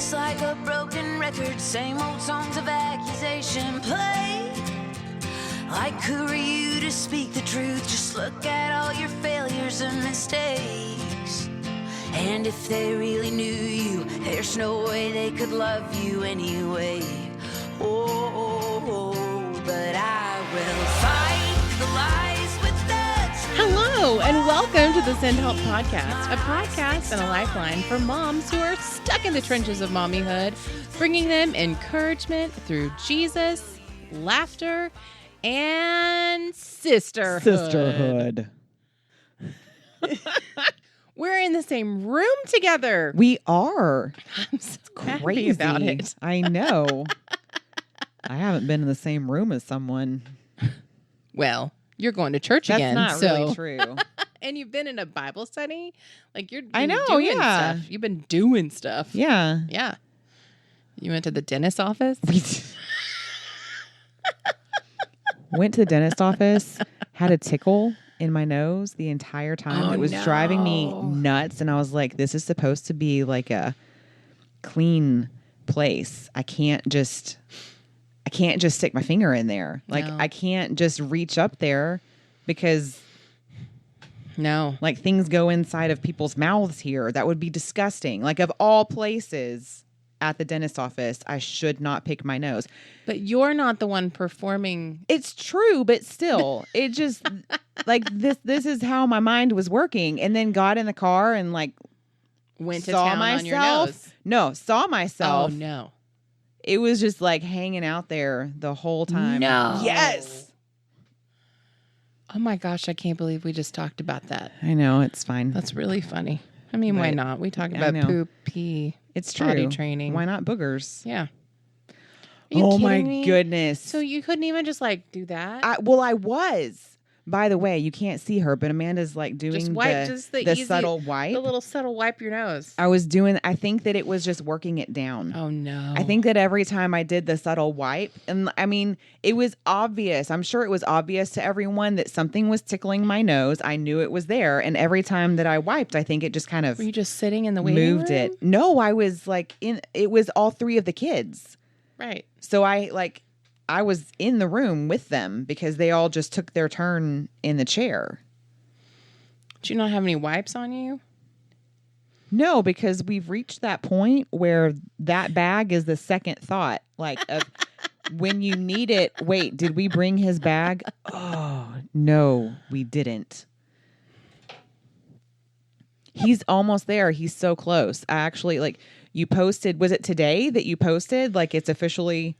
just like a broken record, same old songs of accusation play. Like who are you to speak the truth? Just look at all your failures and mistakes. And if they really knew you, there's no way they could love you anyway. Oh, but I will fight the lies with the truth. Hello, and welcome to the Send Help Podcast, a podcast and a lifeline for moms who are stuck in the trenches of mommyhood, bringing them encouragement through Jesus, laughter, and sisterhood. We're in the same room together. We are. I'm so Crazy happy about it. I know. I haven't been in the same room as someone. Well, you're going to church That's again. not really true. And you've been in a Bible study? Like you're I know, doing yeah. stuff. You've been doing stuff. Yeah. Yeah. You went to the dentist's office? Went to the dentist office, had a tickle in my nose the entire time. Oh, it was driving me nuts. And I was like, this is supposed to be like a clean place. I can't just stick my finger in there. Like No. I can't just reach up there because No. like things go inside of people's mouths here. That would be disgusting. Like of all places at the dentist office, I should not pick my nose. But you're not the one performing. It's true, but still, it just like this is how my mind was working. And then got in the car and like Went to saw town myself. on your nose. No, saw myself. Oh, no. It was just like hanging out there the whole time. No. Yes. Oh, my gosh. I can't believe we just talked about that. I know, it's fine. That's really funny. I mean, why But- not? We talked I about know. poop, pee. It's true. Body training. Why not boogers? Yeah. Are you Oh my kidding me? goodness. So you couldn't even just like do that? I was. By the way, you can't see her, but Amanda's like doing Just wipe, just the easy, subtle wipe. the little subtle wipe your nose. I think that it was just working it down. Oh, no. I think that every time I did the subtle wipe, and I mean, it was obvious. I'm sure it was obvious to everyone that something was tickling my nose. I knew it was there. And every time that I wiped, I think it just kind of Were you just sitting in the waiting moved room? it. No, I was like it was all three of the kids. Right. So I was in the room with them because they all just took their turn in the chair. Do you not have any wipes on you? No, because we've reached that point where that bag is the second thought. Like, of when you need it, wait, did we bring his bag? Oh, no, we didn't. He's almost there. He's so close. I actually, you posted, was it today that you posted? Like, it's officially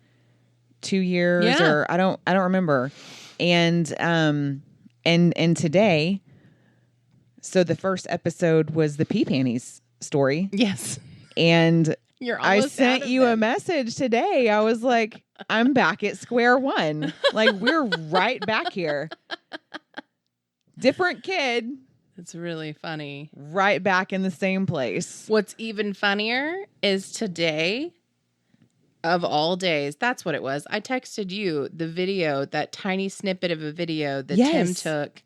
2 years Yeah. or I don't remember. And today, so the first episode was the pee panties story. Yes. And You're I almost out sent of you a them. message today. I was like, I'm back at square one. Like we're right back here. Different kid, It's really funny. right back in the same place. What's even funnier is today, of all days, that's what it was. I texted you the video, that tiny snippet of a video that Tim Yes. took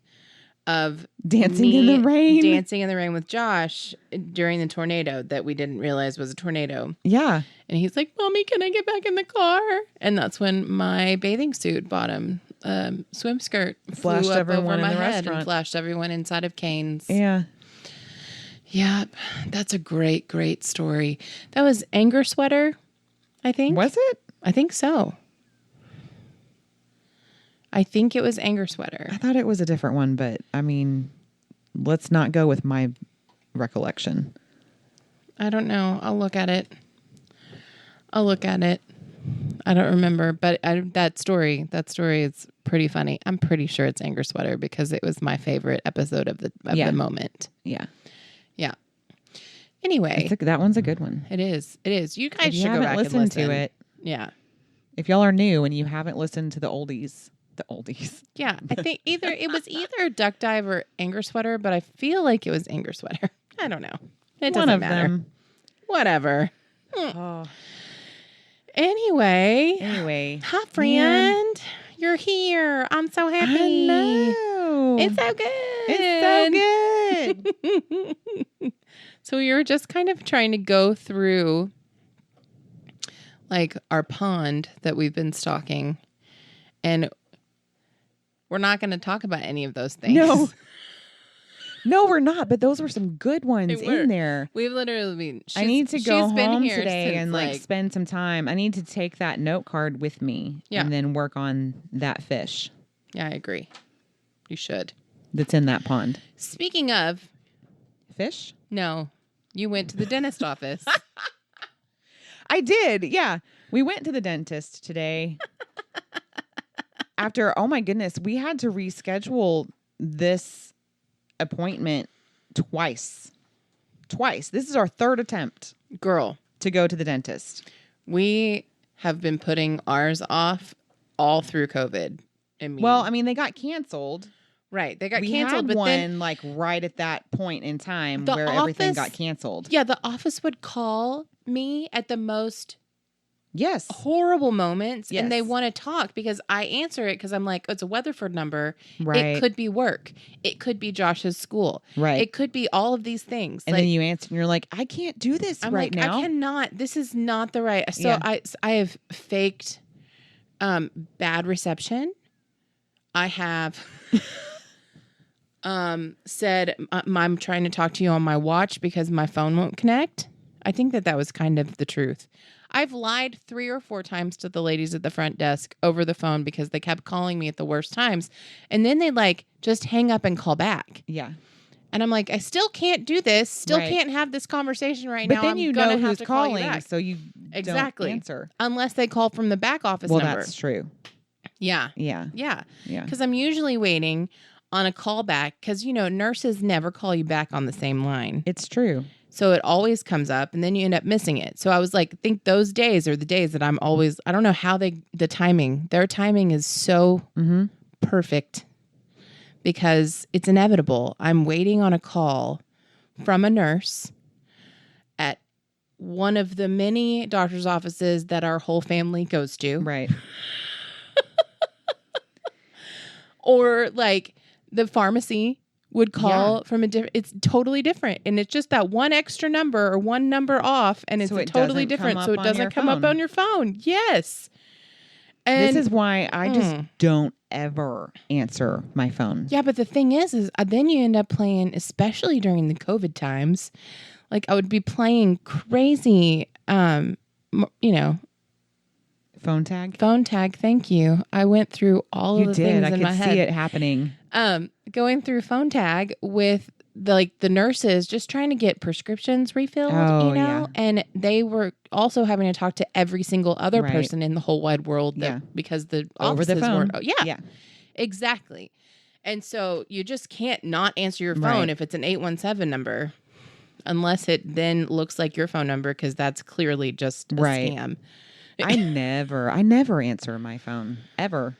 of Dancing in the rain. Dancing in the rain with Josh during the tornado that we didn't realize was a tornado. Yeah. And he's like, Mommy, can I get back in the car? And that's when my bathing suit bottom swim skirt Flashed flew up everyone over in my the head restaurant. and flashed everyone inside of Cane's. Yeah. Yep. That's a great, great story. That was Anger Sweater, I think. Was it? I think so. I think it was Anger Sweater. I thought it was a different one, but I mean, let's not go with my recollection. I don't know. I'll look at it. I don't remember, but that story is pretty funny. I'm pretty sure it's Anger Sweater because it was my favorite episode of the moment. Yeah. Yeah. Anyway, That one's a good one. it is. You guys If you should go haven't back listened and listen to it, Yeah. if y'all are new and you haven't listened to the oldies. Yeah. I think it was either Duck Dive or Anger Sweater, but I feel like it was Anger Sweater. I don't know. It doesn't One of matter. them. Whatever. Oh. Anyway. Hi, friend. You're here. I'm so happy. I know. It's so good. It's so good. So we were just kind of trying to go through like our pond that we've been stalking, and we're not going to talk about any of those things. No. No, we're not. But those were some good ones They were. in there. We've literally been. I need to go she's been home here today since, and like spend some time. I need to take that note card with me and then work on that fish Yeah, I agree. You should. that's in that pond. Speaking of, Fish? no, you went to the dentist office. I did. Yeah. We went to the dentist today. After, oh my goodness, we had to reschedule this appointment twice. This is our third attempt Girl, to go to the dentist. we have been putting ours off all through COVID. Well, I mean, they got canceled. right. They got We canceled, had but one then like right at that point in time The where everything office- got canceled. yeah, the office would call me at the most Yes. horrible moments and they Yes. want to talk because I answer it because I'm like, oh, it's a Weatherford number. Right. It could be work. It could be Josh's school. Right. It could be all of these things. And then you answer and you're like, I can't do this I'm right like, now. I cannot. This is not the right. So Yeah. I have faked bad reception. I have said I'm trying to talk to you on my watch because my phone won't connect. I think that was kind of the truth. I've lied 3 or 4 times to the ladies at the front desk over the phone because they kept calling me at the worst times. And then they like just hang up and call back. Yeah. And I'm like, I still can't do this. Still Right. can't have this conversation right But now. then I'm you gonna know have who's to call you calling, back. so you Exactly. don't answer. Unless they call from the back office Well, number. that's true. Yeah. Yeah. Yeah. Yeah. Because I'm usually waiting on a call back because, you know, nurses never call you back on the same line. It's true. So it always comes up and then you end up missing it. So I was like, I think those days are the days that I'm always, I don't know how their timing is so Mm-hmm. perfect because it's inevitable. I'm waiting on a call from a nurse at one of the many doctor's offices that our whole family goes to. Right. Or like the pharmacy would call from a different, it's totally different. And it's just that one extra number or one number off and it's So it totally doesn't different. come So up it on doesn't your come up phone. on your phone. Yes. And This is why I just don't ever answer my phone. yeah, but the thing is then you end up playing, especially during the COVID times, like I would be playing crazy, you know, Phone tag? phone tag. Thank you. I went through all You of the did. things I in could my see head. it happening. Going through phone tag with the nurses just trying to get prescriptions refilled, Oh, you know, yeah. and they were also having to talk to every single other Right. person in the whole wide world Yeah. because the Over the offices phone. weren't. Oh, yeah, Yeah. exactly. And so you just can't not answer your phone Right. if it's an 817 number, unless it then looks like your phone number because that's clearly just a Right. scam. I never answer my phone ever.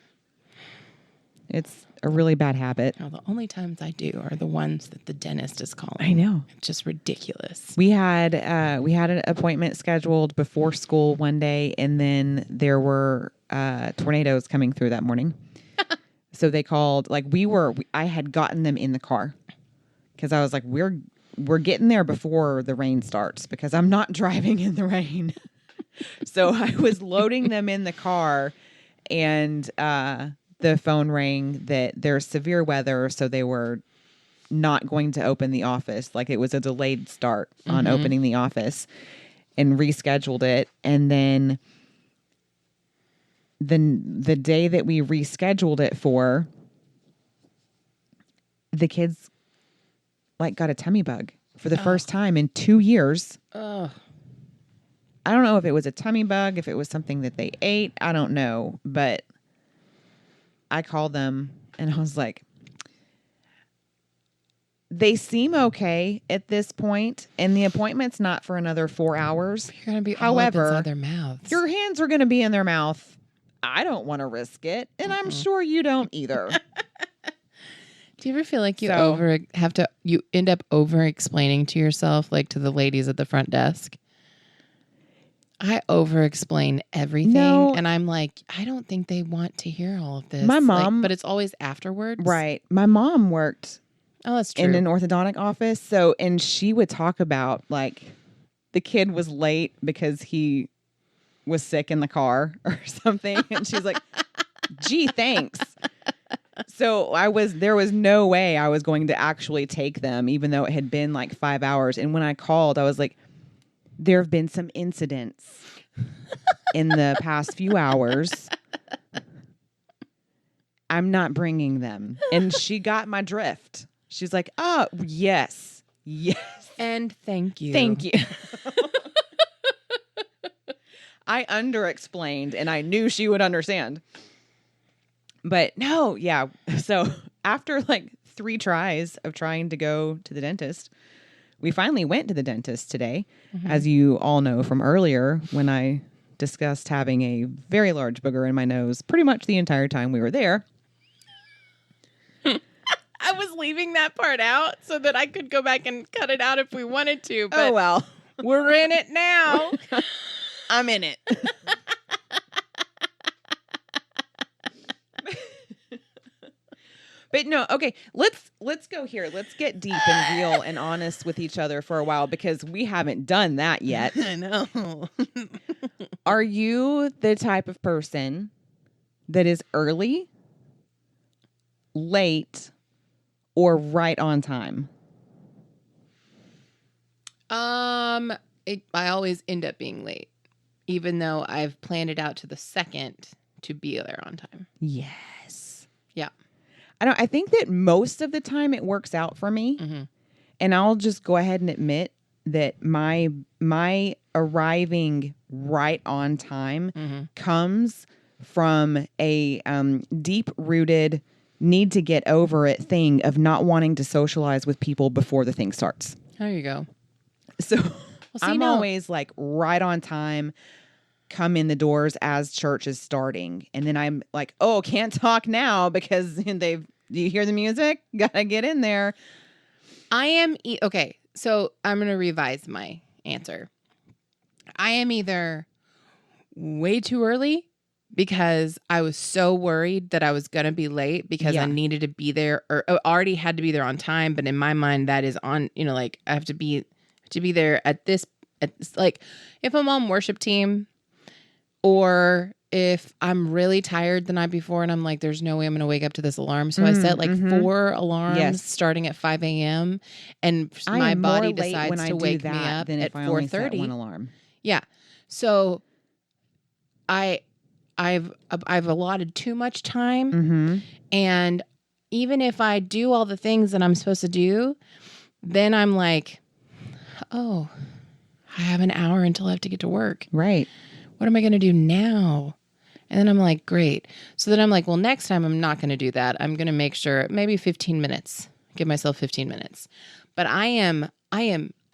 It's a really bad habit. No, the only times I do are the ones that the dentist is calling. I know. It's just ridiculous. We had an appointment scheduled before school one day, and then there were tornadoes coming through that morning. So they called. I had gotten them in the car because I was like, we're getting there before the rain starts because I'm not driving in the rain. So I was loading them in the car, and the phone rang that there's severe weather, so they were not going to open the office. Like it was a delayed start on opening the office, and rescheduled it. And then the day that we rescheduled it for, the kids got a tummy bug for the first time in 2 years. Oh, I don't know if it was a tummy bug, if it was something that they ate. I don't know. But I called them and I was like, they seem okay at this point, and the appointment's not for another 4 hours. you're gonna be However, all up inside their mouths. Your hands are going to be in their mouth. I don't want to risk it, and I'm sure you don't either. Do you ever feel like you So- you end up over explaining to yourself, like to the ladies at the front desk? I over explain everything, No. and I'm like, I don't think they want to hear all of this. My Like, mom- but it's always afterwards, Right. My mom worked Oh, that's true. in an orthodontic office, and she would talk about the kid was late because he was sick in the car or something. And she's like, gee, thanks. So there was no way I was going to actually take them, even though it had been like 5 hours. And when I called, I was like, there have been some incidents in the past few hours. I'm not bringing them. And she got my drift. She's like, oh, yes. Yes. And thank you. Thank you. I under-explained, and I knew she would understand. But no, yeah. So after like 3 tries of trying to go to the dentist, we finally went to the dentist today. Mm-hmm. As you all know from earlier, when I discussed having a very large booger in my nose pretty much the entire time we were there. I was leaving that part out so that I could go back and cut it out if we wanted to. But Oh, well. we're in it now. I'm in it. But no, okay, let's go here. Let's get deep and real and honest with each other for a while because we haven't done that yet. I know. Are you the type of person that is early, late, or right on time? I always end up being late, even though I've planned it out to the second to be there on time. Yes. Yeah. I think that most of the time it works out for me. Mm-hmm. And I'll just go ahead and admit that my arriving right on time Mm-hmm. comes from a deep-rooted need to get over it thing of not wanting to socialize with people before the thing starts. There you go. So see, I'm now- always like right on time, come in the doors as church is starting. And then I'm like, oh, can't talk now because do you hear the music? Gotta get in there. I am okay. So I'm going to revise my answer. I am either way too early because I was so worried that I was going to be late because Yeah. I needed to be there or already had to be there on time. But in my mind, that is on, like I have to be there at like if I'm on worship team or if I'm really tired the night before and I'm like, there's no way I'm going to wake up to this alarm. So I set like 4 alarms Yes. starting at 5 a.m. and I my am body more late decides when to I do wake me that up than at if I only set 4:30. one alarm. Yeah. So I've allotted too much time. Mm-hmm. And even if I do all the things that I'm supposed to do, then I'm like, oh, I have an hour until I have to get to work. Right. What am I going to do now? And then I'm like, great. So then I'm like, well, next time I'm not going to do that. I'm going to make sure maybe 15 minutes, give myself 15 minutes. But I am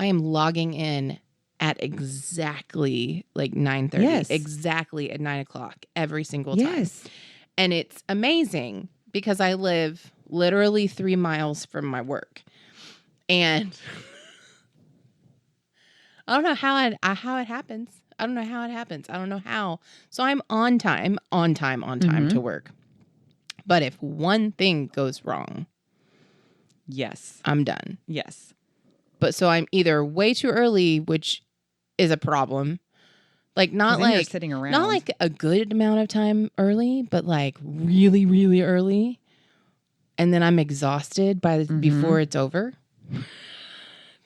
logging in at exactly like 9:30, Yes. exactly at 9:00 every single time. Yes. And it's amazing because I live literally 3 miles from my work. And I don't know how it happens. I don't know how it happens. I don't know how. So I'm on time to work. But if one thing goes wrong, Yes. I'm done. Yes. But so I'm either way too early, which is a problem. Like not Then you're like sitting around. not like a good amount of time early, but like really, really early. And then I'm exhausted before it's over.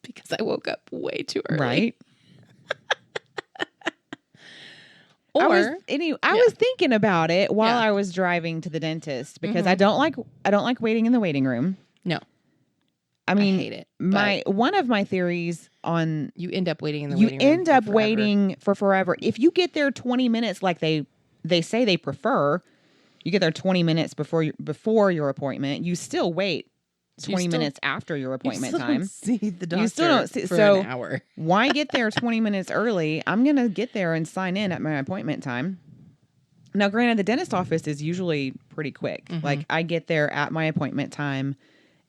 Because I woke up way too early. Right. Or I was thinking about it while Yeah. I was driving to the dentist because I don't like waiting in the waiting room. no, I mean, hate it. one of my theories on You end up waiting in the you waiting room. end for up forever. waiting for forever. If you get there 20 minutes like they say they prefer, you get there 20 minutes before your appointment, you still wait 20 still- minutes after your You appointment still time. don't see the doctor You still don't see- for so- an hour. Why get there 20 minutes early? I'm going to get there and sign in at my appointment time. Now, granted, the dentist office is usually pretty quick. Mm-hmm. Like, I get there at my appointment time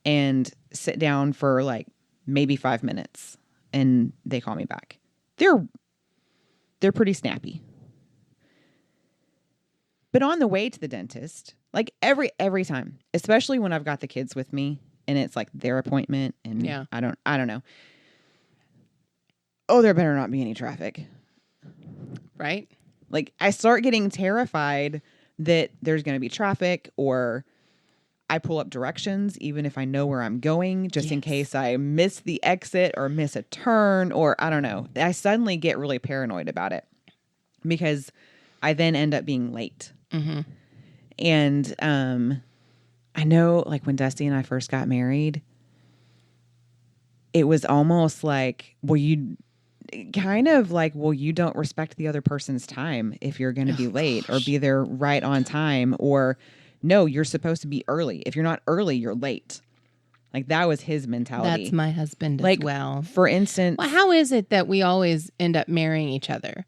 and sit down for like maybe 5 minutes and they call me back. They're pretty snappy. But on the way to the dentist, like every time, especially when I've got the kids with me and it's like their appointment and Yeah. I don't know. Oh, there better not be any traffic. Right? Like I start getting terrified that there's going to be traffic, or I pull up directions even if I know where I'm going, just in case I miss the exit or miss a turn, or I don't know. I suddenly get really paranoid about it because I then end up being late. Mm-hmm. And I know, like when Dusty and I first got married, it was almost like, you don't respect the other person's time if you're going to be late or be there right on time, or no, you're supposed to be early. If you're not early, you're late. Like that was his mentality. That's my husband like, as well. For instance, Well, how is it that we always end up marrying each other?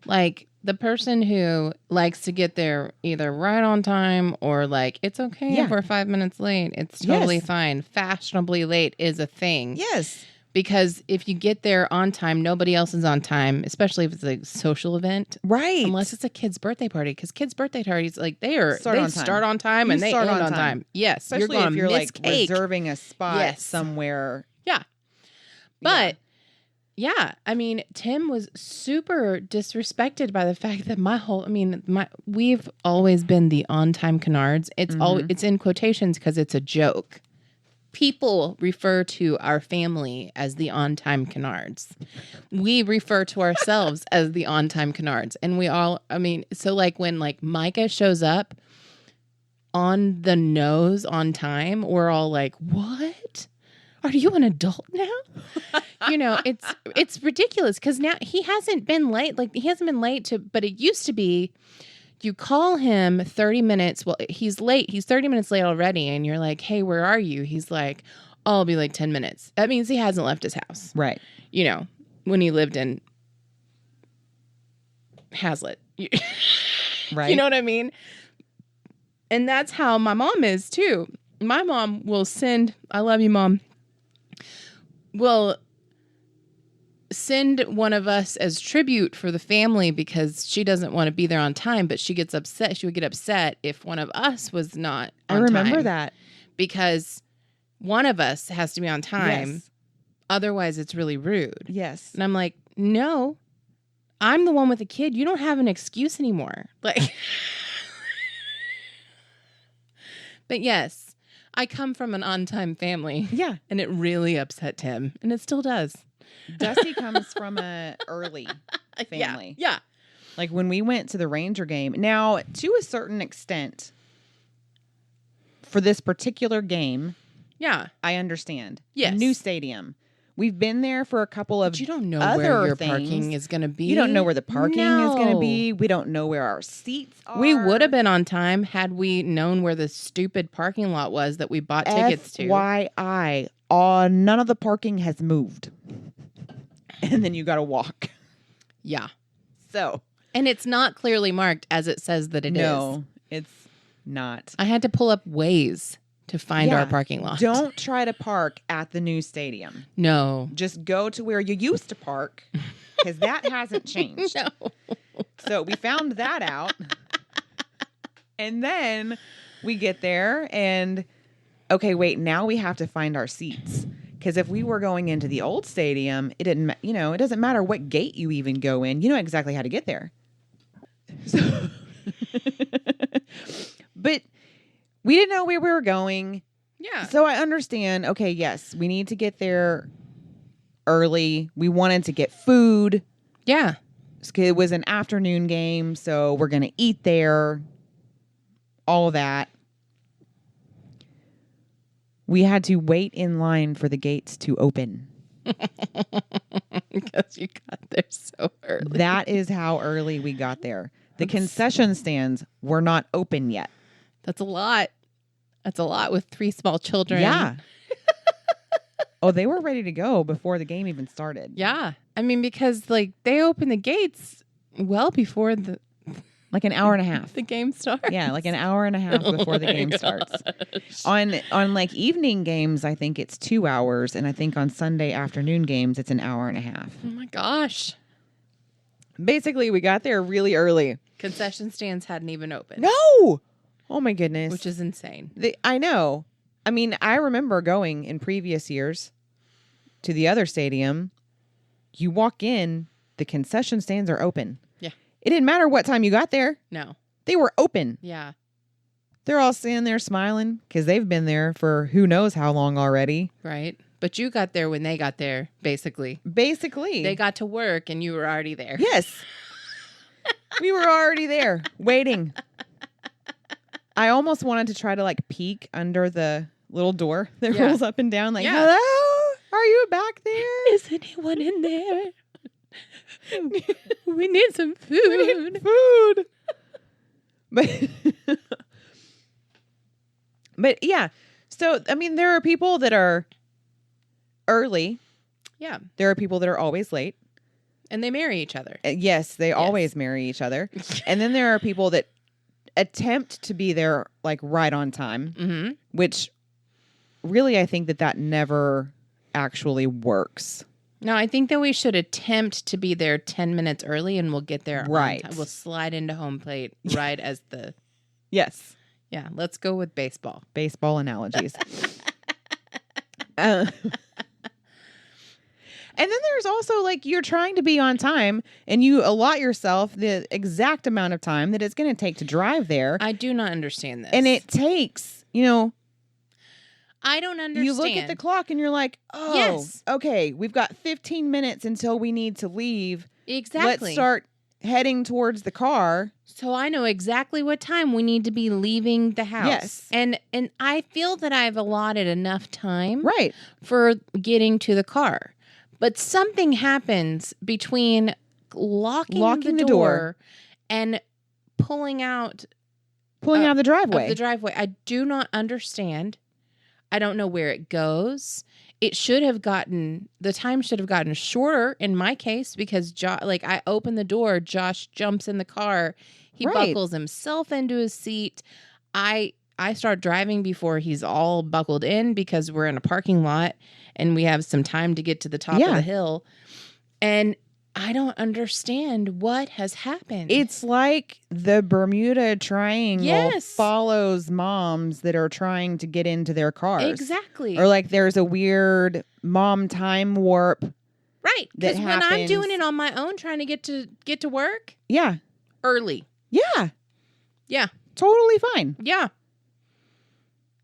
Like the person who likes to get there either right on time or like, it's okay if we're 5 minutes late. It's totally fine. Fashionably late is a thing. Yes. Because if you get there on time, nobody else is on time, especially if it's a social event. Right. Unless it's a kid's birthday party. Because kids' birthday parties, like they start on time and they end on time. Yes. Especially if you're like reserving a spot somewhere. Yeah. But yeah, I mean, Tim was super disrespected by the fact that we've always been the on-time canards. It's it's in quotations because it's a joke. People refer to our family as the on-time canards. We refer to ourselves as the on-time canards. And we all, so like when like Micah shows up on the nose on time, we're all like, what? Are you an adult now? It's ridiculous because now he hasn't been late. Like he hasn't been late but it used to be you call him 30 minutes. Well, he's late. He's 30 minutes late already. And you're like, hey, where are you? He's like, oh, I'll be like 10 minutes. That means he hasn't left his house. Right. When he lived in Hazlitt. Right. You know what I mean? And that's how my mom is too. My mom will send, I love you, Mom, will send one of us as tribute for the family because she doesn't want to be there on time, but she gets upset. She would get upset if one of us was not on time. I remember that. Because one of us has to be on time. Yes. Otherwise, it's really rude. Yes. And I'm like, no, I'm the one with the kid. You don't have an excuse anymore. Like, but yes, I come from an on-time family. Yeah. And it really upset Tim. And it still does. Dusty comes from a early family. Yeah. Like when we went to the Ranger game. Now, to a certain extent, for this particular game, yeah, I understand. Yes. New stadium. We've been there for a couple of but you don't know other where your things. parking is going to be. You don't know where the parking is going to No. be. We don't know where our seats are. We would have been on time had we known where the stupid parking lot was that we bought tickets to. FYI, none of the parking has moved. And then you got to walk. Yeah. So. And it's not clearly marked as it says that it is. No, it's not. I had to pull up Waze to find our parking lot. Don't try to park at the new stadium. No. Just go to where you used to park because that hasn't changed. No. So we found that out. And then we get there and, okay, wait, now we have to find our seats. Because if we were going into the old stadium, it doesn't matter what gate you even go in. You know exactly how to get there. So, but we didn't know where we were going. Yeah. So I understand. Okay, yes, we need to get there early. We wanted to get food. Yeah. It was an afternoon game, so we're going to eat there. All of that. We had to wait in line for the gates to open. Because you got there so early. That is how early we got there. The concession stands were not open yet. That's a lot. That's a lot with 3 small children. Yeah. Oh, they were ready to go before the game even started. Yeah. I mean, because like they open the gates well before Like an hour and a half. the game starts. Yeah, like an hour and a half before the game starts. On like evening games, I think it's 2 hours, and I think on Sunday afternoon games, it's an hour and a half. Oh my gosh. Basically, we got there really early. Concession stands hadn't even opened. No! Oh my goodness. Which is insane. I know. I mean, I remember going in previous years to the other stadium. You walk in, the concession stands are open. Yeah. It didn't matter what time you got there. No. They were open. Yeah. They're all standing there smiling because they've been there for who knows how long already. Right. But you got there when they got there, basically. Basically. They got to work and you were already there. Yes. We were already there waiting. I almost wanted to try to like peek under the little door that Yeah. rolls up and down like, Yeah. hello, are you back there? Is anyone in there? We need some food. Food. But yeah. So, I mean, there are people that are early. Yeah. There are people that are always late. And they marry each other. Yes, they always marry each other. And then there are people that attempt to be there like right on time, Mm-hmm. which really I think that never actually works. No, I think that we should attempt to be there 10 minutes early and we'll get there. Right. On time. We'll slide into home plate right as the. Yes. Yeah. Let's go with baseball. Baseball analogies. And then there's also like you're trying to be on time and you allot yourself the exact amount of time that it's going to take to drive there. I do not understand this. And it takes, you know, I don't understand. you look at the clock and you're like, oh, Yes. okay, we've got 15 minutes until we need to leave. Exactly. Let's start heading towards the car. So I know exactly what time we need to be leaving the house. Yes. And I feel that I've allotted enough time Right. for getting to the car. But something happens between locking the door and pulling out Pulling out of the driveway. of the driveway. I do not understand. I don't know where it goes. The time should have gotten shorter in my case because I open the door, Josh jumps in the car, he Right. buckles himself into his seat. I start driving before he's all buckled in because we're in a parking lot and we have some time to get to the top of Yeah. the hill. And I don't understand what has happened. It's like the Bermuda Triangle Yes. follows moms that are trying to get into their cars. exactly Or like there's a weird mom time warp. right. that Because when I'm happens. doing it on my own, trying to get to work Yeah. early. Yeah. Yeah. Totally fine. Yeah.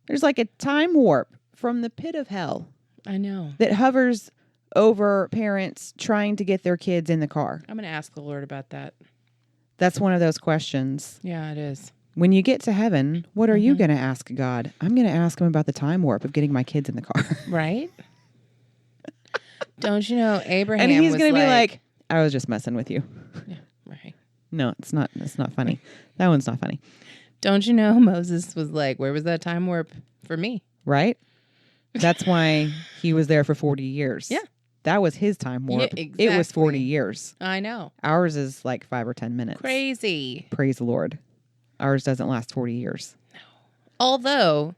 There's like a time warp from the pit of hell I know. that hovers over parents trying to get their kids in the car. I'm going to ask the Lord about that. That's one of those questions. Yeah, it is. When you get to heaven, what are you Mhm. going to ask God? I'm going to ask him about the time warp of getting my kids in the car. Right? Don't you know Abraham And he's was going to be like, I was just messing with you. yeah, right. No, it's not. It's not funny. That one's not funny. Don't you know Moses was like, where was that time warp for me? Right? That's why he was there for 40 years. Yeah. That was his time warp. Yeah, It was 40 exactly. years. I know. Ours is like 5 or 10 minutes. Crazy. Praise the Lord. Ours doesn't last 40 years. Although,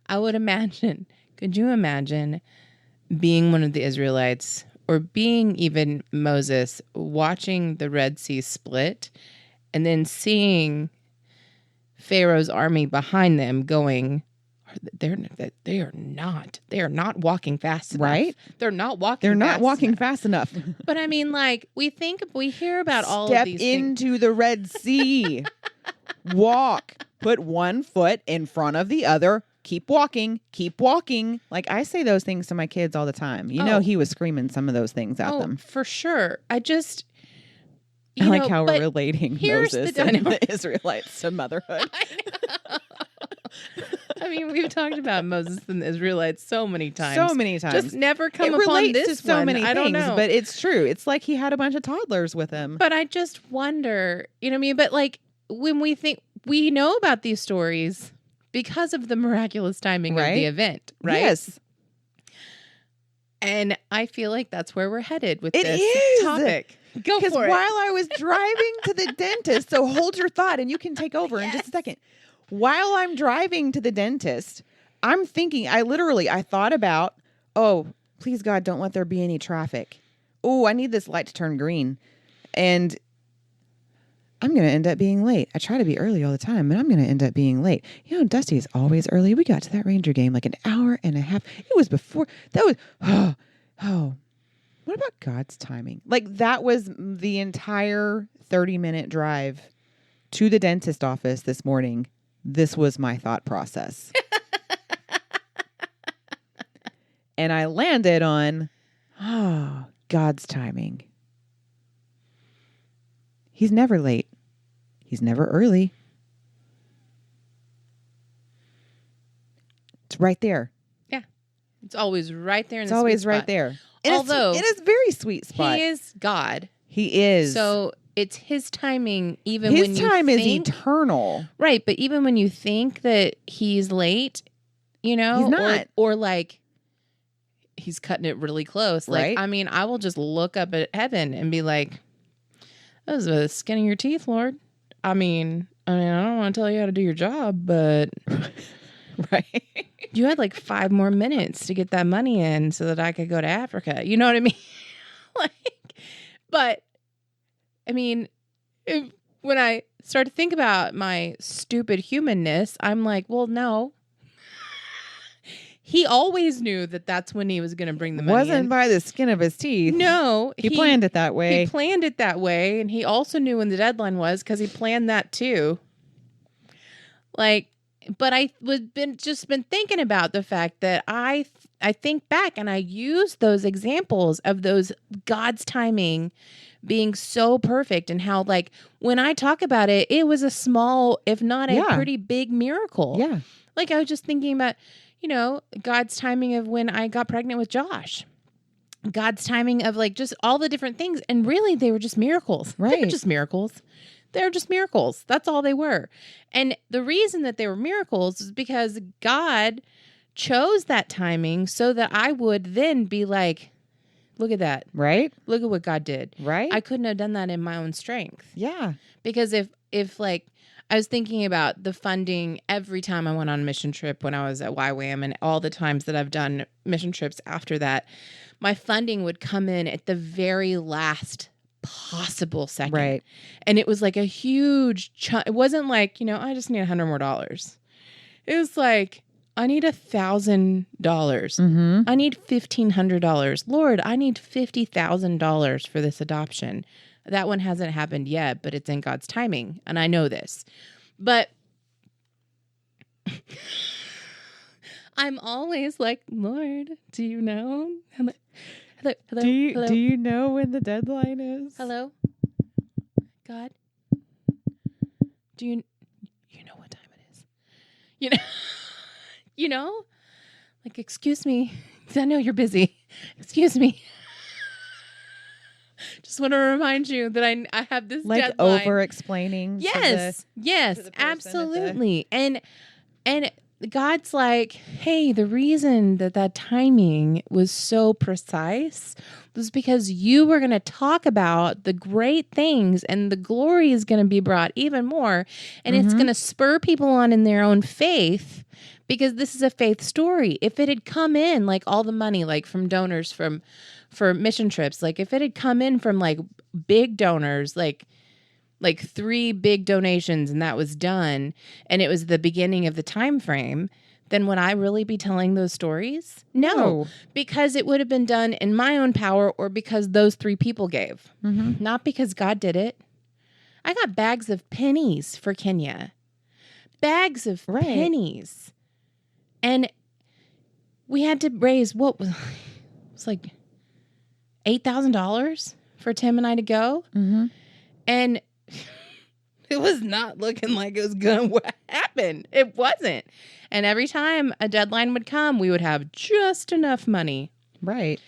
I would imagine, could you imagine being one of the Israelites or being even Moses watching the Red Sea split and then seeing Pharaoh's army behind them going, they are not walking fast enough. Right? They're not walking They're not fast walking enough. fast enough. But I mean, like, we hear about all of Step these things. into the Red Sea. Walk. Put one foot in front of the other. Keep walking. Keep walking. Like I say those things to my kids all the time. You know, Oh. he was screaming some of those things at them. For sure. I just, I you like know, how but we're relating here's Moses the and dynamic. the Israelites to motherhood. I mean, we've talked about Moses and the Israelites so many times. So many times. Just never come it upon relates this to so one. many I don't things, know. but it's true. It's like he had a bunch of toddlers with him. But I just wonder, you know what I mean? But like when we know about these stories because of the miraculous timing of Right? the event, right? Yes. And I feel like that's where we're headed with It this is. topic. Go Because for while it. I was driving to the dentist, so hold your thought and you can take over in just a second. While I'm driving to the dentist, I'm thinking, I thought about, oh, please God, don't let there be any traffic. Oh, I need this light to turn green. And I'm going to end up being late. I try to be early all the time, but I'm going to end up being late. You know, Dusty is always early. We got to that Ranger game like an hour and a half. It was before, that was, oh, What about God's timing? Like that was the entire 30-minute drive to the dentist office this morning. This was my thought process. And I landed on, God's timing. He's never late. He's never early. It's right there. Yeah. It's always right there in It's the always sweet right spot. there. And Although it is very sweet spot. He is God. He is. So it's his timing even his when you time is think, eternal. right, but even when you think that he's late, you know, He's not. or like he's cutting it really close. Like, Right. I mean, I will just look up at heaven and be like, that was the skin of your teeth, Lord. I mean, I don't want to tell you how to do your job, but Right. you had like 5 more minutes to get that money in so that I could go to Africa. You know what I mean? But I mean, when I start to think about my stupid humanness, I'm like, well, no. He always knew that that's when he was going to bring the money Wasn't in. by the skin of his teeth. No. He planned it that way. He planned it that way, and he also knew when the deadline was because he planned that too. Like, but I just been thinking about the fact that I think back and I use those examples of those God's timing being so perfect, and how like when I talk about it, it was a small, if not a Yeah. pretty big miracle. Yeah. Like I was just thinking about, you know, God's timing of when I got pregnant with Josh. God's timing of like just all the different things. And really they were just miracles. They were Right. just miracles. They're just miracles. That's all they were. And the reason that they were miracles is because God chose that timing so that I would then be like, look at that. Right. Look at what God did. Right. I couldn't have done that in my own strength. Yeah. Because if like I was thinking about the funding every time I went on a mission trip when I was at YWAM, and all the times that I've done mission trips after that, my funding would come in at the very last possible second. Right. And it was like a huge chunk. It wasn't like, you know, I just need $100 more. It was like, I need $1,000. Mm-hmm. I need $1,500. Lord, I need $50,000 for this adoption. That one hasn't happened yet, but it's in God's timing. And I know this. But I'm always like, Lord, do you know? Hello. Do you know when the deadline is? Hello? God? Do you know what time it is? You know? You know? Like, excuse me. I know you're busy. Excuse me. Just want to remind you that I have this Like deadline. over explaining. Yes. Yes, to the person at the- absolutely. And God's like, hey, the reason that timing was so precise was because you were going to talk about the great things, and the glory is going to be brought even more. And it's going to spur people on in their own faith, because this is a faith story. If it had come in like all the money, like from donors for mission trips, like if it had come in from like big donors, like 3 big donations, and that was done, and it was the beginning of the time frame, then would I really be telling those stories? No, because it would have been done in my own power, or because those 3 people gave, not because God did it. I got bags of pennies for Kenya, bags of pennies, and we had to raise what was like $8,000 for Tim and I to go, and it was not looking like it was going to happen. It wasn't. And every time a deadline would come, we would have just enough money. Right.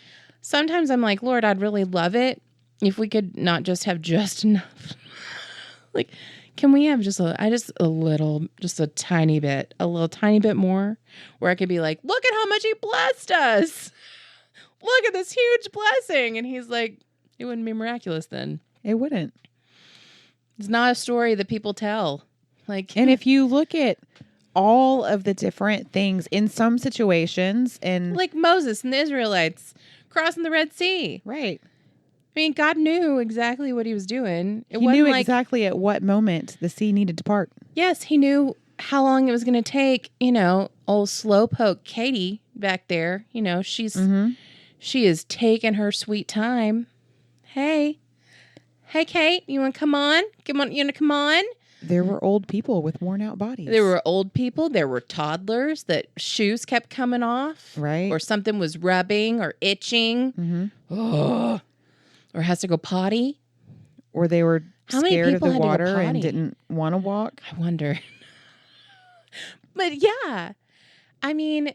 Sometimes I'm like, Lord, I'd really love it if we could not just have just enough. Like, can we have just a tiny bit more, where I could be like, look at how much he blessed us. Look at this huge blessing. And he's like, it wouldn't be miraculous then. It wouldn't. It's not a story that people tell. Like, And if you look at all of the different things in some situations, and like Moses and the Israelites crossing the Red Sea. right, I mean, God knew exactly what he was doing. It he wasn't knew like, exactly at what moment the sea needed to part. yes, he knew how long it was going to take. You know, old slowpoke Katie back there. You know, she's She is taking her sweet time. Hey, Kate, you want to come on? You want to come on? There were old people with worn out bodies. There were old people. There were toddlers that shoes kept coming off. Right. Or something was rubbing or itching. Mm-hmm. Oh. Or has to go potty. Or they were How many scared of people the had to go water and potty? didn't want to walk. I wonder. But yeah, I mean,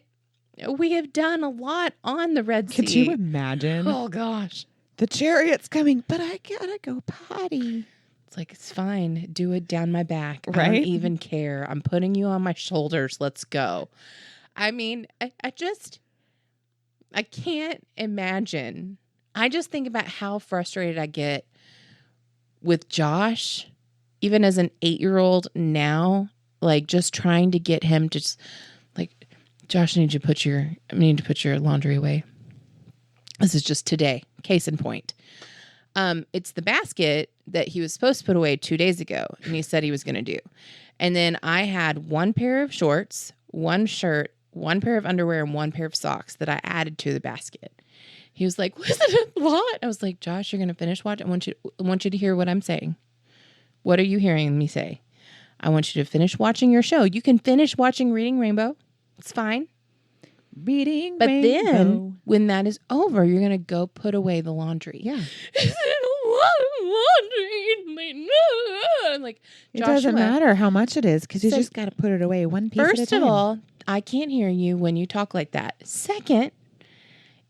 we have done a lot on the Red Sea. Could you imagine? Oh, gosh. The chariot's coming, but I gotta go potty. It's like, it's fine. Do it down my back. I Right? don't even care. I'm putting you on my shoulders. Let's go. I mean, I can't imagine. I just think about how frustrated I get with Josh, even as an 8-year-old now, like just trying to get him to just like, Josh, I need to put your laundry away. This is just today. Case in point. It's the basket that he was supposed to put away 2 days ago, and he said he was going to do. And then I had one pair of shorts, one shirt, one pair of underwear, and one pair of socks that I added to the basket. He was like, "Wasn't it a lot?" I was like, "Josh, you're going to finish watching. I want you to hear what I'm saying. What are you hearing me say? I want you to finish watching your show. You can finish watching Reading Rainbow. It's fine. Reading But Rainbow. then when that is over, you're going to go put away the laundry." Yeah. Is it a lot of laundry? I'm like, It Joshua, doesn't matter how much it is because you So- just got to put it away one piece at a First time. of all, I can't hear you when you talk like that. Second,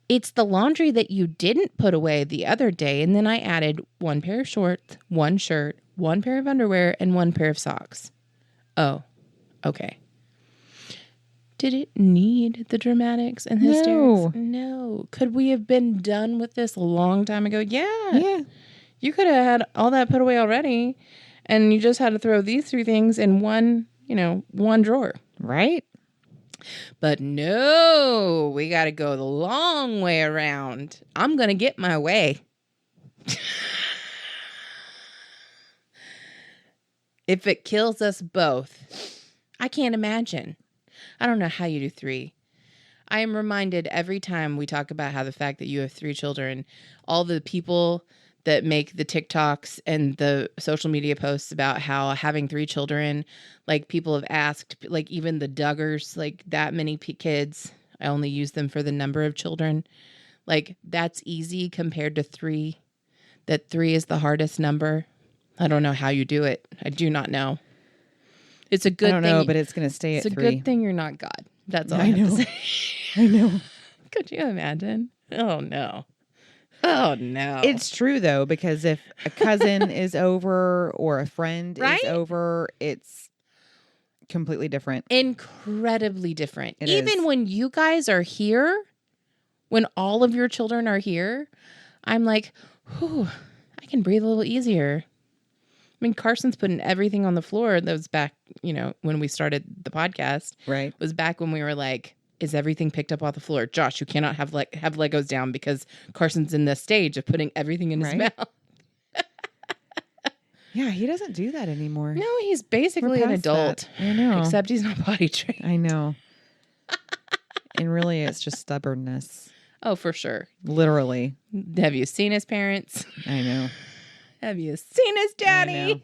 it's the laundry that you didn't put away the other day. And then I added one pair of shorts, one shirt, one pair of underwear, and one pair of socks. Oh, okay. Did it need the dramatics and hysterics? No. Could we have been done with this a long time ago? Yeah. You could have had all that put away already, and you just had to throw these 3 things in one drawer. Right? But no, we got to go the long way around. I'm going to get my way. If it kills us both, I can't imagine. I don't know how you do 3. I am reminded every time we talk about how the fact that you have 3 children, all the people that make the TikToks and the social media posts about how having 3 children, like people have asked, like even the Duggars, like that many kids, I only use them for the number of children. Like that's easy compared to 3, that 3 is the hardest number. I don't know how you do it. I do not know. It's a good I don't thing. know, but it's going to stay It's at a 3. good thing you're not God. That's all I, I have know. to say. I know. Could you imagine? Oh, no. Oh, no. It's true, though, because if a cousin is over or a friend Right? is over, it's completely different. incredibly different. It Even is. when you guys are here, when all of your children are here, I'm like, whew, I can breathe a little easier. I mean, Carson's putting everything on the floor. That was back, when we started the podcast. Right. Was back when we were like, is everything picked up off the floor? Josh, you cannot have Legos down because Carson's in the stage of putting everything in his Right. mouth. Yeah, he doesn't do that anymore. No, he's basically We're an past adult. that. I know. Except he's not potty trained. I know. And really, it's just stubbornness. Oh, for sure. Literally. Have you seen his parents? I know. Have you seen his know. daddy?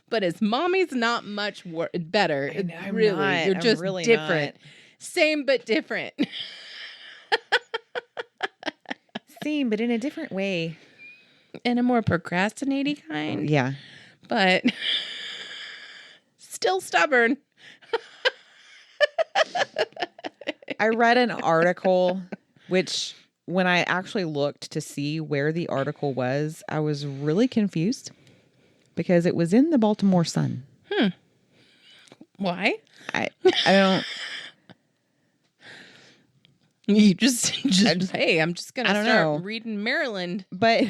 But his mommy's not much better. I know, I'm really, not. you're I'm just really different. Same but different. Same, but in a different way. In a more procrastinating kind, Yeah. but still stubborn. I read an article, which when I actually looked to see where the article was, I was really confused because it was in the Baltimore Sun. Why? I don't. You just hey, I'm just gonna I don't start know. reading Maryland But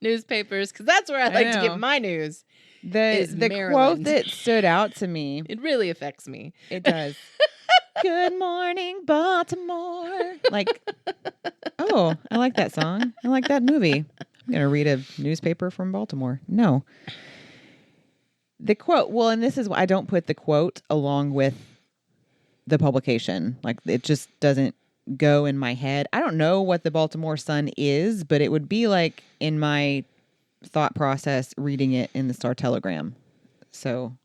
newspapers because that's where I like to know. get my news. the Is quote Maryland. that stood out to me, It really affects me. it does. Good morning, Baltimore. Like, oh, I like that song. I like that movie. I'm going to read a newspaper from Baltimore. No. The quote, well, and this is why I don't put the quote along with the publication. Like, it just doesn't go in my head. I don't know what the Baltimore Sun is, but it would be like in my thought process reading it in the Star Telegram. So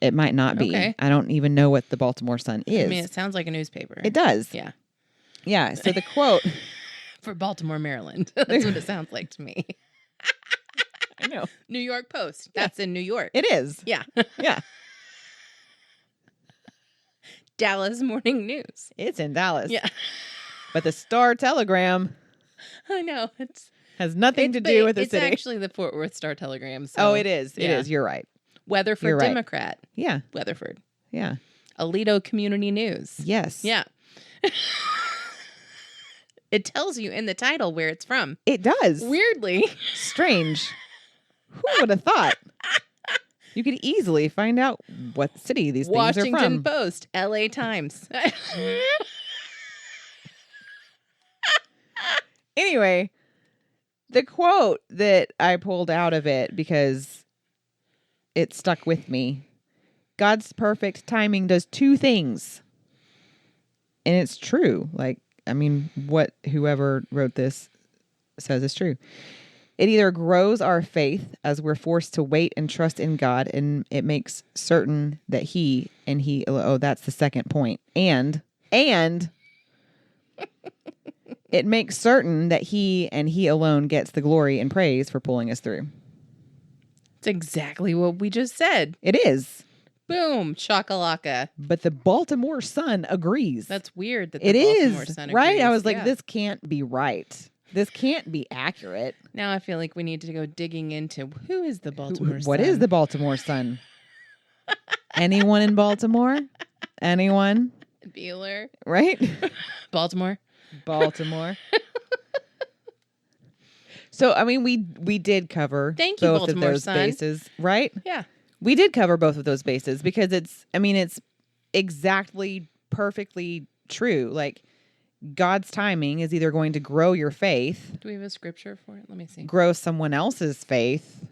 it might not be. Okay. I don't even know what the Baltimore Sun is. I mean, it sounds like a newspaper. It does. Yeah. Yeah. So the quote. For Baltimore, Maryland. That's what it sounds like to me. I know. New York Post. That's in New York. It is. Yeah. Yeah. Dallas Morning News. It's in Dallas. Yeah. But the Star Telegram I know. has nothing to do with the it's city. actually the Fort Worth Star Telegram. So, Oh, it is. It yeah. is. You're right. Weatherford You're right. Democrat. Yeah. Weatherford. Yeah. Alito Community News. Yes. Yeah. It tells you in the title where it's from. It does. Weirdly. Strange. Who would have thought? You could easily find out what city these things are Washington from. Post. LA Times. Anyway, the quote that I pulled out of it because it stuck with me. God's perfect timing does two things. And it's true. Like, I mean, what whoever wrote this says is true. It either grows our faith as we're forced to wait and trust in God, and it makes certain that that's the second point. And it makes certain that he and he alone gets the glory and praise for pulling us through. It's exactly what we just said. It is. Boom. Shakalaka. But the Baltimore Sun agrees. That's weird that the It Baltimore is. Sun Right? agrees. I was like, Yeah. this can't be right. This can't be accurate. Now I feel like we need to go digging into who is the Baltimore Sun? What is the Baltimore Sun? Anyone in Baltimore? Anyone? Beeler? Right? Baltimore? Baltimore. So, I mean, we did cover Thank you, both Baltimore of those Sun. bases, right? Yeah. We did cover both of those bases because it's exactly perfectly true. Like, God's timing is either going to grow your faith, Do we have a scripture for it? Let me see. grow someone else's faith,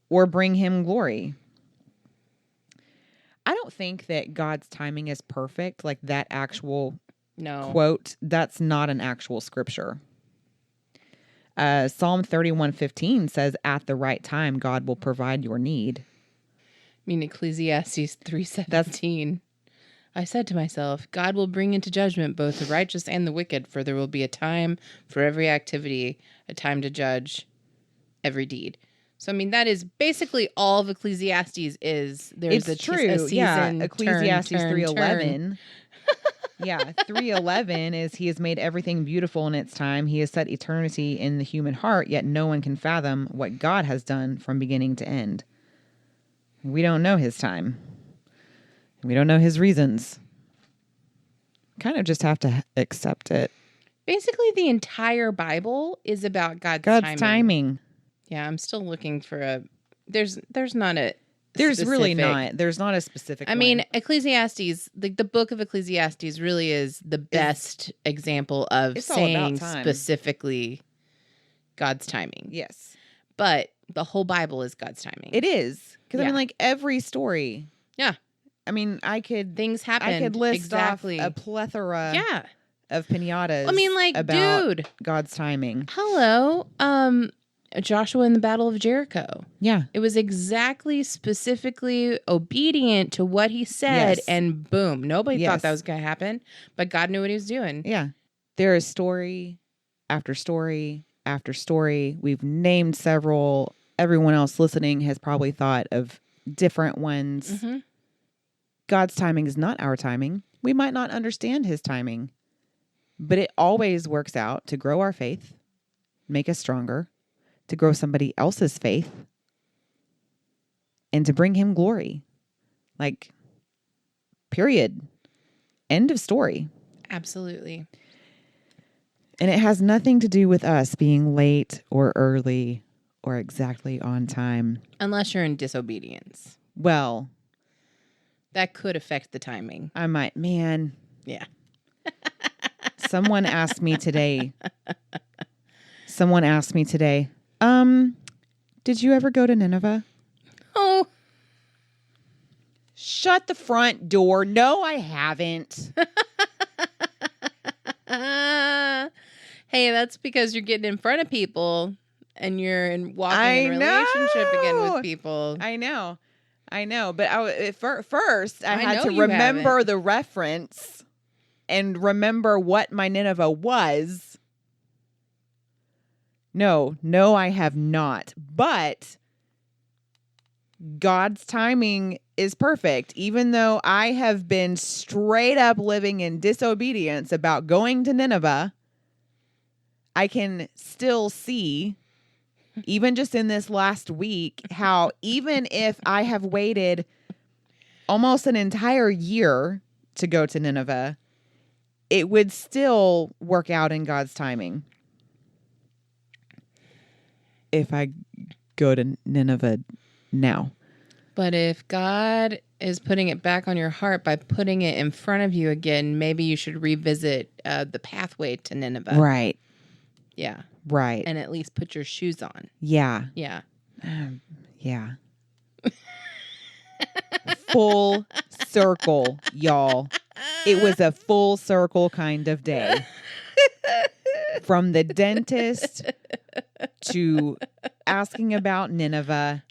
or bring him glory. I don't think that God's timing is perfect. Like that actual No. quote, that's not an actual scripture. Psalm 31:15 says, "At the right time, God will provide your need." I mean, Ecclesiastes 3:17. I said to myself, God will bring into judgment both the righteous and the wicked, for there will be a time for every activity, a time to judge every deed. So, I mean, that is basically all of Ecclesiastes is. There's It's a true. season, Yeah, turn, Ecclesiastes turn, 3:11. Yeah, 3:11 is he has made everything beautiful in its time. He has set eternity in the human heart, yet no one can fathom what God has done from beginning to end. We don't know his time. We don't know his reasons. Kind of just have to accept it. Basically, the entire Bible is about God's timing. Yeah, I'm still looking for a. There's not a. There's really specific- not. There's not a specific I mean, one. Ecclesiastes, the book of Ecclesiastes really is the best example of It's all about saying time. specifically God's timing. Yes. But the whole Bible is God's timing. It is. Because I Yeah. mean, like every story. Yeah. I mean, I could Things happen. I could list exactly. off a plethora Yeah. of pinatas. I mean, like, about dude. God's timing. Hello. Joshua in the Battle of Jericho. Yeah. It was exactly specifically obedient to what he said, Yes. and boom. Nobody Yes. thought that was going to happen, but God knew what he was doing. Yeah. There is story after story after story. We've named several. Everyone else listening has probably thought of different ones. Mm-hmm. God's timing is not our timing. We might not understand his timing, but it always works out to grow our faith, make us stronger, to grow somebody else's faith, and to bring him glory. Like, period. End of story. Absolutely. And it has nothing to do with us being late or early or exactly on time. Unless you're in disobedience. Well, That could affect the timing. I might, man. Yeah. Someone asked me today. Did you ever go to Nineveh? Oh, Shut the front door. No, I haven't. Hey, that's because you're getting in front of people and you're walking in relationship again with people. I know. But first, I had know to you remember haven't. the reference and remember what my Nineveh was. No, I have not. But God's timing is perfect. Even though I have been straight up living in disobedience about going to Nineveh, I can still see, even just in this last week, how even if I have waited almost an entire year to go to Nineveh, it would still work out in God's timing. If I go to Nineveh now. But if God is putting it back on your heart by putting it in front of you again, maybe you should revisit the pathway to Nineveh. Right. Yeah. Right. And at least put your shoes on. Yeah. Yeah. Yeah. Full circle, y'all. It was a full circle kind of day. From the dentist to asking about Nineveh.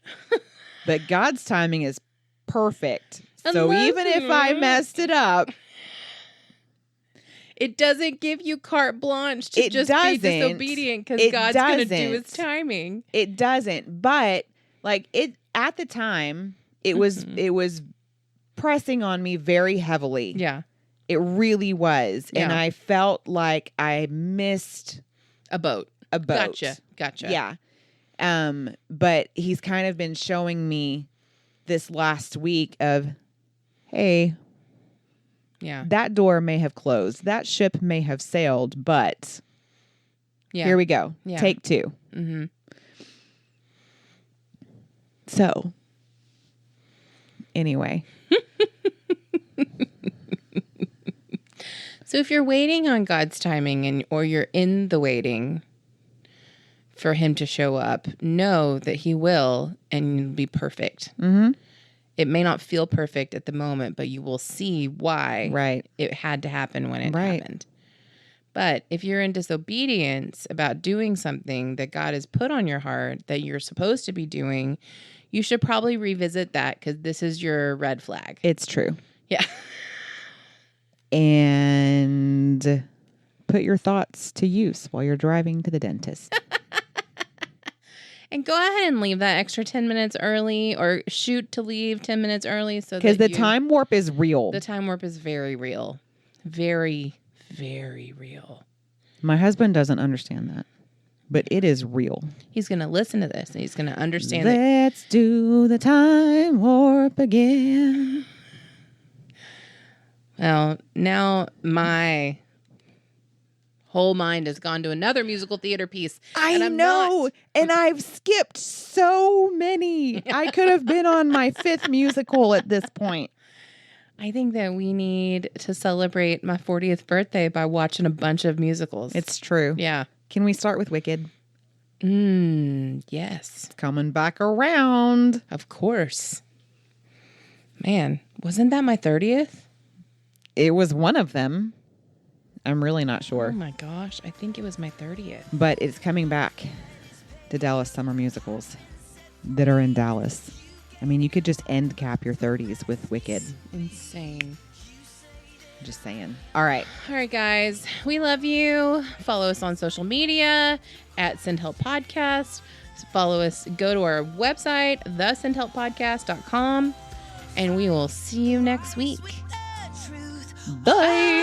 But God's timing is perfect. So even if I messed it up, it doesn't give you carte blanche to just be disobedient because God's going to do his timing. It doesn't. But like it at the time, it was pressing on me very heavily. Yeah. It really was. Yeah. And I felt like I missed a boat. Gotcha. Yeah. But he's kind of been showing me this last week of, hey, yeah, that door may have closed. That ship may have sailed, but here we go. Yeah. Take 2. Mm-hmm. So, anyway. So if you're waiting on God's timing or you're in the waiting for him to show up, know that he will and you'll be perfect. Mm-hmm. It may not feel perfect at the moment, but you will see why it had to happen when it happened. But if you're in disobedience about doing something that God has put on your heart that you're supposed to be doing, you should probably revisit that because this is your red flag. It's true. Yeah. And put your thoughts to use while you're driving to the dentist. And go ahead and leave that extra 10 minutes early or shoot to leave 10 minutes early. Because the time warp is real. The time warp is very real. Very, very real. My husband doesn't understand that, but it is real. He's going to listen to this and he's going to understand Let's do the time warp again. Well, now my whole mind has gone to another musical theater piece. I know. And I've skipped so many. I could have been on my 5th musical at this point. I think that we need to celebrate my 40th birthday by watching a bunch of musicals. It's true. Yeah. Can we start with Wicked? Yes. It's coming back around. Of course. Man, wasn't that my 30th? It was one of them. I'm really not sure. Oh my gosh. I think it was my 30th. But it's coming back to Dallas Summer Musicals that are in Dallas. I mean, you could just end cap your 30s with Wicked. Insane. Just saying. All right. All right, guys. We love you. Follow us on social media at Send Help Podcast. Follow us. Go to our website, thesendhelppodcast.com. And we will see you next week. Bye.